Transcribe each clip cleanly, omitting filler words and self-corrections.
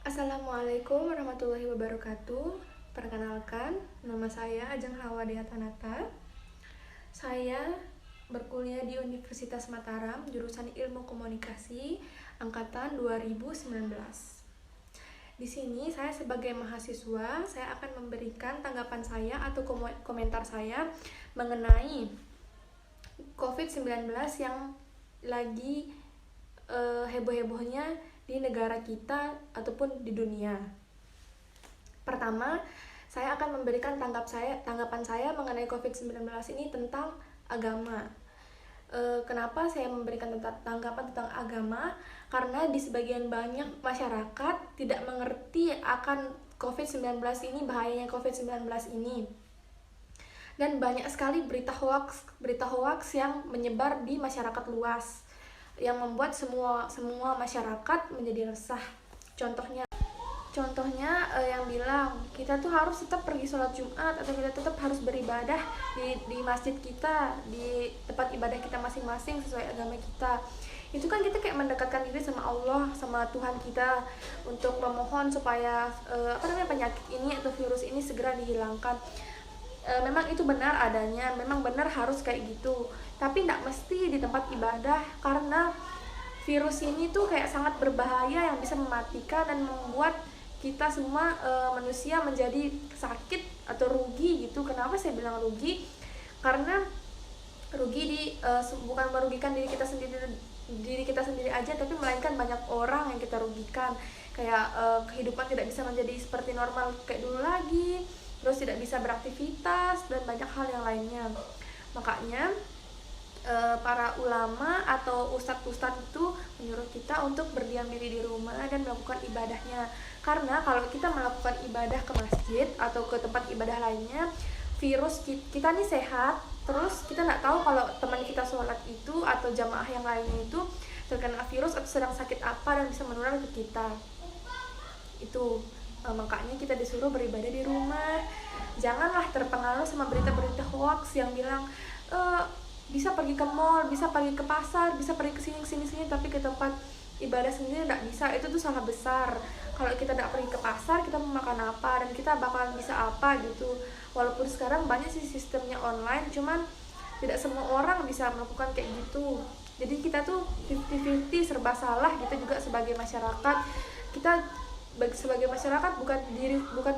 Assalamualaikum warahmatullahi wabarakatuh. Perkenalkan, nama saya Ajeng Hawa Dehatanata. Saya berkuliah di Universitas Mataram, jurusan Ilmu Komunikasi, angkatan 2019. Di sini saya sebagai mahasiswa, saya akan memberikan tanggapan saya atau komentar saya mengenai COVID-19 yang lagi heboh-hebohnya di negara kita ataupun di dunia. Pertama, saya akan memberikan tanggapan saya mengenai COVID-19 ini tentang agama. Kenapa saya memberikan tanggapan tentang agama? Karena di sebagian banyak masyarakat tidak mengerti akan COVID-19 ini, bahayanya COVID-19 ini. Dan banyak sekali berita hoax yang menyebar di masyarakat luas, yang membuat semua masyarakat menjadi resah. Contohnya yang bilang kita tuh harus tetap pergi sholat Jumat, atau kita tetap harus beribadah di masjid kita, di tempat ibadah kita masing-masing sesuai agama kita. Itu kan kita kayak mendekatkan diri sama Allah, sama Tuhan kita, untuk memohon supaya penyakit ini atau virus ini segera dihilangkan. Memang itu benar adanya, memang benar harus kayak gitu, tapi tidak mesti di tempat ibadah, karena virus ini tuh kayak sangat berbahaya yang bisa mematikan dan membuat kita semua manusia menjadi sakit atau rugi gitu. Kenapa saya bilang rugi? Karena rugi bukan merugikan diri kita sendiri aja, tapi melainkan banyak orang yang kita rugikan. Kayak kehidupan tidak bisa menjadi seperti normal kayak dulu lagi, terus tidak bisa beraktivitas dan banyak hal yang lainnya. Makanya para ulama atau ustadz-ustadz itu menyuruh kita untuk berdiam diri di rumah dan melakukan ibadahnya. Karena kalau kita melakukan ibadah ke masjid atau ke tempat ibadah lainnya, virus kita nih sehat, terus kita nggak tahu kalau teman kita sholat itu atau jamaah yang lainnya itu terkena virus atau sedang sakit apa dan bisa menular ke kita. Itu makanya kita disuruh beribadah di rumah. Janganlah terpengaruh sama berita-berita hoax yang bilang bisa pergi ke mall, bisa pergi ke pasar, bisa pergi ke sini, tapi ke tempat ibadah sendiri tidak bisa. Itu tuh salah besar. Kalau kita tidak pergi ke pasar, kita mau makan apa dan kita bakalan bisa apa gitu. Walaupun sekarang banyak sih sistemnya online, cuman tidak semua orang bisa melakukan kayak gitu. Jadi kita tuh 50-50, serba salah gitu juga sebagai masyarakat. Kita sebagai masyarakat bukan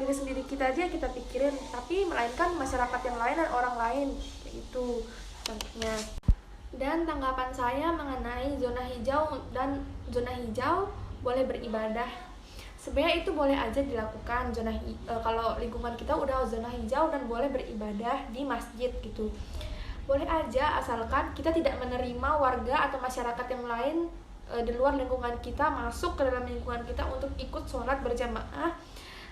diri sendiri kita aja yang kita pikirin, tapi melainkan masyarakat yang lain dan orang lain kayak gitu contohnya. Dan tanggapan saya mengenai zona hijau dan zona hijau boleh beribadah. Sebenarnya itu boleh aja dilakukan kalau lingkungan kita udah zona hijau dan boleh beribadah di masjid gitu. Boleh aja, asalkan kita tidak menerima warga atau masyarakat yang lain di luar lingkungan kita masuk ke dalam lingkungan kita untuk ikut sholat berjamaah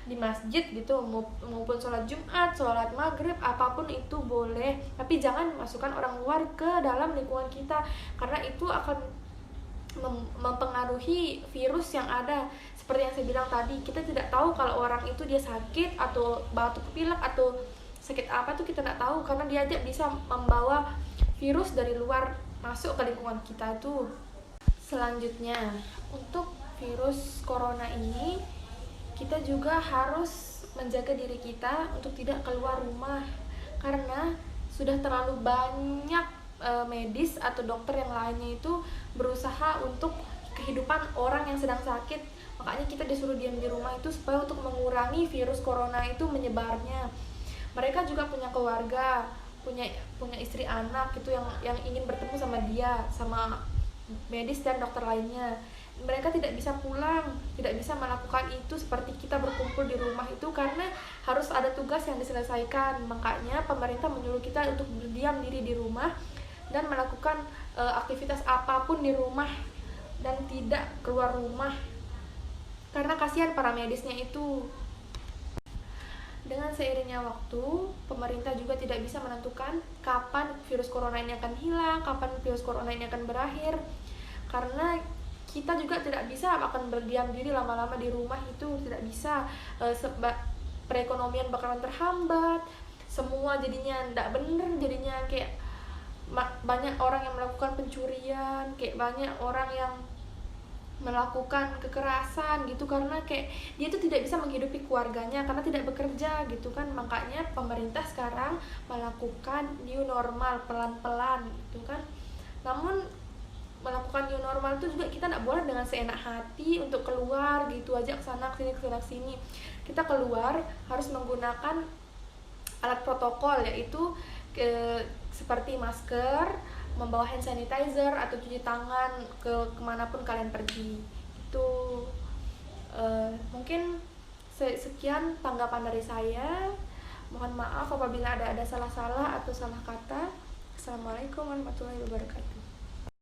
di masjid gitu, maupun sholat Jumat, sholat maghrib, apapun itu boleh, tapi jangan masukkan orang luar ke dalam lingkungan kita, karena itu akan mempengaruhi virus yang ada. Seperti yang saya bilang tadi, kita tidak tahu kalau orang itu dia sakit atau batuk pilek atau sakit apa tuh kita tidak tahu, karena dia aja bisa membawa virus dari luar masuk ke lingkungan kita tuh. Selanjutnya, untuk virus corona ini kita juga harus menjaga diri kita untuk tidak keluar rumah, karena sudah terlalu banyak medis atau dokter yang lainnya itu berusaha untuk kehidupan orang yang sedang sakit. Makanya kita disuruh diam di rumah itu supaya untuk mengurangi virus corona itu menyebarnya. Mereka juga punya keluarga, punya istri anak itu yang ingin bertemu sama dia, sama medis dan dokter lainnya. Mereka tidak bisa pulang, tidak bisa melakukan itu seperti kita berkumpul di rumah itu, karena harus ada tugas yang diselesaikan. Makanya pemerintah menyuruh kita untuk berdiam diri di rumah dan melakukan aktivitas apapun di rumah dan tidak keluar rumah, karena kasihan para medisnya itu. Dengan seiringnya waktu, pemerintah juga tidak bisa menentukan kapan virus corona ini akan hilang, kapan virus corona ini akan berakhir. Karena kita juga tidak bisa akan berdiam diri lama-lama di rumah, itu tidak bisa. Perekonomian bakalan terhambat, semua jadinya tidak bener, jadinya kayak banyak orang yang melakukan pencurian, kayak banyak orang yang melakukan kekerasan gitu, karena kayak dia tuh tidak bisa menghidupi keluarganya karena tidak bekerja gitu kan. Makanya pemerintah sekarang melakukan new normal pelan-pelan gitu kan. Namun melakukan new normal itu juga kita nggak boleh dengan seenak hati untuk keluar gitu aja kesana kesini. Kita keluar harus menggunakan alat protokol, yaitu seperti masker, membawa hand sanitizer atau cuci tangan kemanapun kalian pergi. Itu mungkin sekian tanggapan dari saya. Mohon maaf apabila ada salah-salah atau salah kata. Assalamualaikum warahmatullahi wabarakatuh.